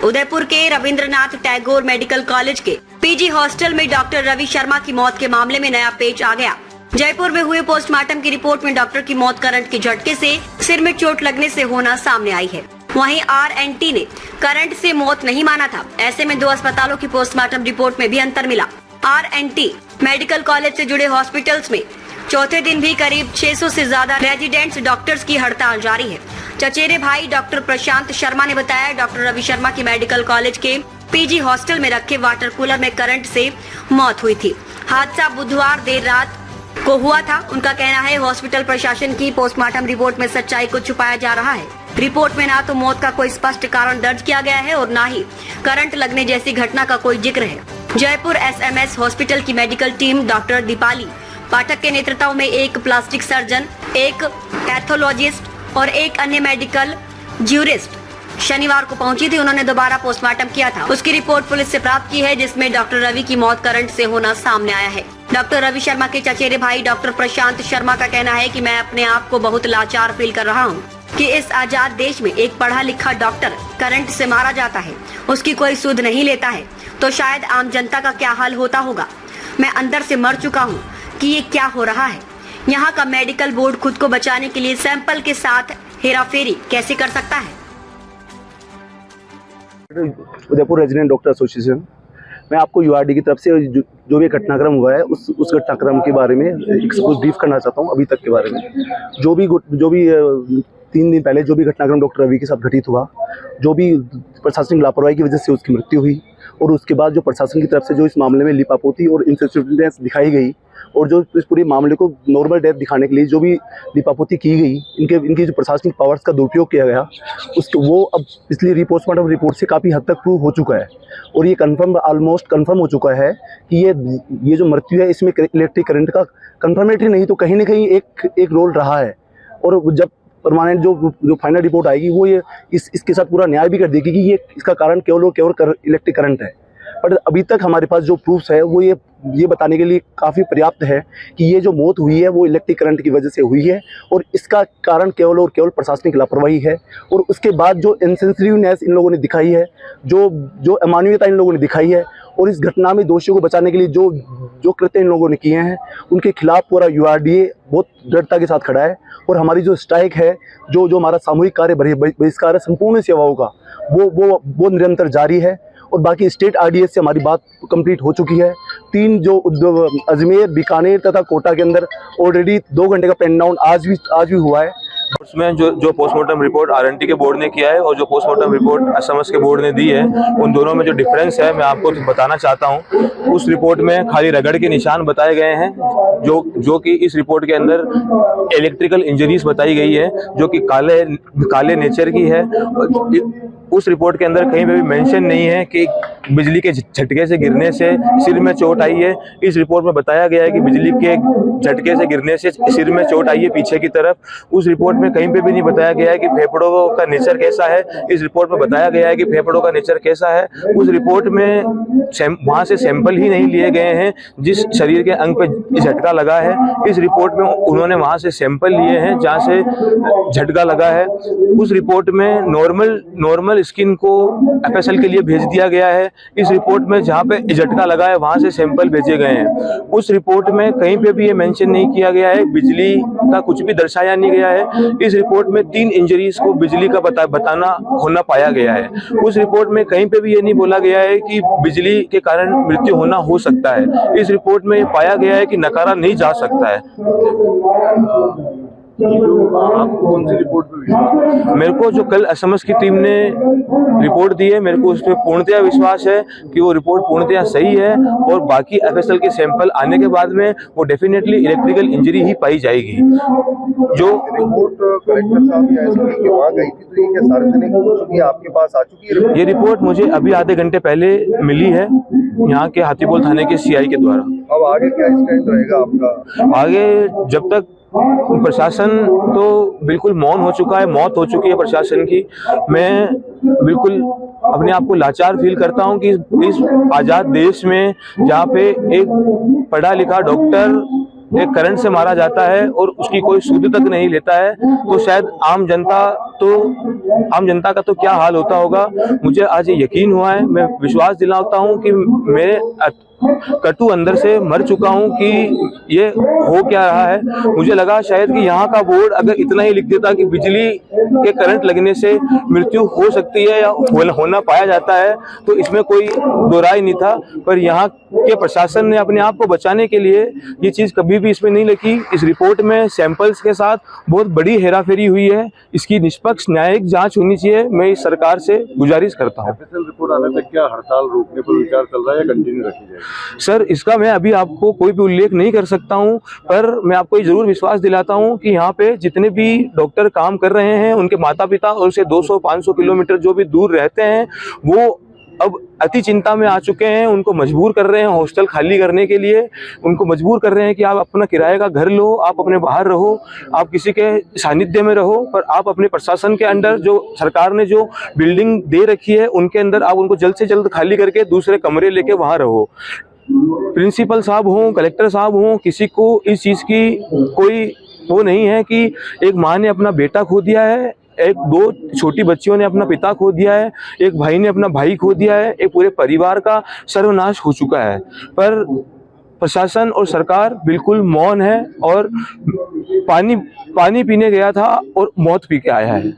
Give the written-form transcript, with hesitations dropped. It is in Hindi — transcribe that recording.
उदयपुर के रविंद्रनाथ टैगोर मेडिकल कॉलेज के पीजी हॉस्टल में डॉक्टर रवि शर्मा की मौत के मामले में नया पेच आ गया। जयपुर में हुए पोस्टमार्टम की रिपोर्ट में डॉक्टर की मौत करंट के झटके से सिर में चोट लगने से होना सामने आई है। वहीं RNT ने करंट से मौत नहीं माना था। ऐसे में 2 अस्पतालों की पोस्टमार्टम रिपोर्ट में भी अंतर मिला। RNT मेडिकल कॉलेज से जुड़े हॉस्पिटल्स में चौथे दिन भी करीब 600 से ज्यादा रेजिडेंट्स डॉक्टर्स की हड़ताल जारी है। चचेरे भाई डॉक्टर प्रशांत शर्मा ने बताया, डॉक्टर रवि शर्मा की मेडिकल कॉलेज के पीजी हॉस्टल में रखे वाटर कूलर में करंट से मौत हुई थी। हादसा बुधवार देर रात को हुआ था। उनका कहना है, हॉस्पिटल प्रशासन की पोस्टमार्टम रिपोर्ट में सच्चाई को छुपाया जा रहा है। रिपोर्ट में ना तो मौत का कोई स्पष्ट कारण दर्ज किया गया है और ना ही करंट लगने जैसी घटना का कोई जिक्र है। जयपुर SMS हॉस्पिटल की मेडिकल टीम डॉक्टर दीपाली पाठक के नेतृत्व में एक प्लास्टिक सर्जन, एक पैथोलॉजिस्ट और एक अन्य मेडिकल ज्यूरिस्ट शनिवार को पहुंची थी। उन्होंने दोबारा पोस्टमार्टम किया था। उसकी रिपोर्ट पुलिस से प्राप्त की है, जिसमें डॉक्टर रवि की मौत करंट से होना सामने आया है। डॉक्टर रवि शर्मा के चचेरे भाई डॉक्टर प्रशांत शर्मा का कहना है कि मैं अपने आप को बहुत लाचार फील कर रहा हूँ कि इस आजाद देश में एक पढ़ा लिखा डॉक्टर करंट से मारा जाता है, उसकी कोई सुध नहीं लेता है, तो शायद आम जनता का क्या हाल होता होगा। मैं अंदर से मर चुका हूँ कि ये क्या हो रहा है। यहाँ का मेडिकल बोर्ड खुद को बचाने के लिए सैंपल के साथ हेराफेरी कैसे कर सकता है। उदयपुर रेजिडेंट डॉक्टर एसोसिएशन, मैं आपको URD की तरफ से जो भी घटनाक्रम हुआ है उस घटनाक्रम के बारे में कुछ ब्रीफ करना चाहता हूँ। अभी तक के बारे में जो भी 3 दिन पहले जो भी घटनाक्रम डॉक्टर रवि के साथ घटित हुआ, जो भी प्रशासनिक लापरवाही की वजह से उसकी मृत्यु हुई और उसके बाद जो प्रशासन की तरफ से जो इस मामले में लिपापोती और इनसेंसिटिवनेस दिखाई गई और जो इस पूरे मामले को नॉर्मल डेथ दिखाने के लिए जो भी लिपापोती की गई, इनकी जो प्रशासनिक पावर्स का दुरुपयोग किया गया, उसको वो अब इसलिए पोस्टमार्टम रिपोर्ट से काफ़ी हद तक प्रूव हो चुका है और ये ऑलमोस्ट कन्फर्म हो चुका है कि ये जो मृत्यु है इसमें इलेक्ट्रिक करंट का कन्फर्मेटरी नहीं तो कहीं ना कहीं एक रोल रहा है। और जब परमानेंट जो फाइनल रिपोर्ट आएगी वो ये इसके साथ पूरा न्याय भी कर देगी कि ये इसका कारण केवल और केवल इलेक्ट्रिक करंट है। बट अभी तक हमारे पास जो प्रूफ्स है वो ये बताने के लिए काफ़ी पर्याप्त है कि ये जो मौत हुई है वो इलेक्ट्रिक करंट की वजह से हुई है और इसका कारण केवल और केवल प्रशासनिक लापरवाही है। और उसके बाद जो इनसेंसिटिवनेस इन लोगों ने दिखाई है, जो अमानवीयता इन लोगों ने दिखाई है और इस घटना में दोषियों को बचाने के लिए जो कृत्य इन लोगों ने किए हैं उनके खिलाफ पूरा URDA बहुत दृढ़ता के साथ खड़ा है। और हमारी जो स्ट्राइक है, जो हमारा सामूहिक कार्य बहिष्कार है संपूर्ण सेवाओं का, वो निरंतर जारी है। और बाकी स्टेट RDS से हमारी बात कंप्लीट हो चुकी है। 3 जो अजमेर, बीकानेर तथा कोटा के अंदर ऑलरेडी 2 घंटे का पेन डाउन आज भी हुआ है। उसमें जो पोस्टमार्टम रिपोर्ट RNT के बोर्ड ने किया है और जो पोस्टमार्टम रिपोर्ट SMS के बोर्ड ने दी है, उन दोनों में जो डिफरेंस है मैं आपको बताना चाहता हूं। उस रिपोर्ट में खाली रगड़ के निशान बताए गए हैं, जो कि इस रिपोर्ट के अंदर इलेक्ट्रिकल इंजरीज बताई गई है जो कि काले नेचर की है। उस रिपोर्ट के अंदर कहीं पे भी मेंशन नहीं है कि बिजली के झटके से गिरने से सिर में चोट आई है। इस रिपोर्ट में बताया गया है कि बिजली के झटके से गिरने से सिर में चोट आई है पीछे की तरफ। उस रिपोर्ट में कहीं पे भी नहीं बताया गया है कि फेफड़ों का नेचर कैसा है। इस रिपोर्ट में बताया गया है कि फेफड़ों का नेचर कैसा है। उस रिपोर्ट में वहाँ से सैंपल ही नहीं लिए गए हैं जिस शरीर के अंग पे झटका लगा है। इस रिपोर्ट में उन्होंने वहाँ से सैंपल लिए हैं जहाँ से झटका लगा है। उस रिपोर्ट में नॉर्मल स्किन को FSL के लिए भेज दिया गया है। इस रिपोर्ट में जहाँ पे झटका लगा है वहाँ से सैंपल भेजे गए हैं। उस रिपोर्ट में कहीं पे भी ये मेंशन नहीं किया गया है, बिजली का कुछ भी दर्शाया नहीं गया है। इस रिपोर्ट में 3 इंजरीज को बिजली का बताना होना पाया गया है। उस रिपोर्ट में कहीं पे भी ये नहीं बोला गया है कि बिजली के कारण मृत्यु होना हो सकता है। इस रिपोर्ट में पाया गया है कि नकारा नहीं जा सकता है। आपको कौन सी रिपोर्ट पे विश्वास? मेरे को जो कल SMS की टीम ने रिपोर्ट दी है, मेरे को उस पर पूर्णतया विश्वास है कि वो रिपोर्ट पूर्णतया सही है और बाकी FSL के सैंपल आने के बाद में वो डेफिनेटली इलेक्ट्रिकल इंजरी ही पाई जाएगी। जो रिपोर्ट कलेक्टर साहब या SP के वहाँ गई थी तो ये क्या सार्वजनिक हो चुकी है, आपके पास आ चुकी है? ये रिपोर्ट मुझे अभी आधे घंटे पहले मिली है यहाँ के हाथीपोल थाने के CI के द्वारा। अब आगे क्या स्टैंड रहेगा आपका? आगे जब तक प्रशासन तो बिल्कुल मौन हो चुका है, मौत हो चुकी है प्रशासन की, मैं बिल्कुल अपने आप को लाचार फील करता हूं कि इस आज़ाद देश में जहाँ पे एक पढ़ा लिखा डॉक्टर एक करंट से मारा जाता है और उसकी कोई सूद तक नहीं लेता है, तो शायद आम जनता का तो क्या हाल होता होगा। मुझे आज ये यकीन हुआ है, मैं विश्वास दिलाता हूँ कि मेरे कटु अंदर से मर चुका हूँ कि ये हो क्या रहा है। मुझे लगा शायद कि यहाँ का बोर्ड अगर इतना ही लिख देता कि बिजली के करंट लगने से मृत्यु हो सकती है या होना पाया जाता है, तो इसमें कोई दो राय नहीं था। पर यहाँ के प्रशासन ने अपने आप को बचाने के लिए ये चीज़ कभी भी इसमें नहीं लिखी। इस रिपोर्ट में सैंपल्स के साथ बहुत बड़ी हेराफेरी हुई है। इसकी निष्पक्ष न्यायिक जांच होनी चाहिए। मैं इस सरकार से गुजारिश करता हूँ। रिपोर्ट आने तक क्या हड़ताल रोकने पर विचार चल रहा है या कंटिन्यू रखी जाएगी? सर, इसका मैं अभी आपको कोई भी उल्लेख नहीं कर सकता हूं, पर मैं आपको ये जरूर विश्वास दिलाता हूं कि यहाँ पे जितने भी डॉक्टर काम कर रहे हैं, उनके माता पिता और उनसे 200-500 किलोमीटर जो भी दूर रहते हैं, वो अब अति चिंता में आ चुके हैं। उनको मजबूर कर रहे हैं हॉस्टल खाली करने के लिए, उनको मजबूर कर रहे हैं कि आप अपना किराए का घर लो, आप अपने बाहर रहो, आप किसी के सानिध्य में रहो, पर आप अपने प्रशासन के अंडर जो सरकार ने जो बिल्डिंग दे रखी है उनके अंदर आप उनको जल्द से जल्द खाली करके दूसरे कमरे लेके वहाँ रहो। प्रिंसिपल साहब हों, कलेक्टर साहब हों, किसी को इस चीज़ की कोई वो नहीं है कि एक माँ ने अपना बेटा खो दिया है, एक दो छोटी बच्चियों ने अपना पिता खो दिया है, एक भाई ने अपना भाई खो दिया है, एक पूरे परिवार का सर्वनाश हो चुका है। पर प्रशासन और सरकार बिल्कुल मौन है और पानी पीने गया था और मौत पी के आया है।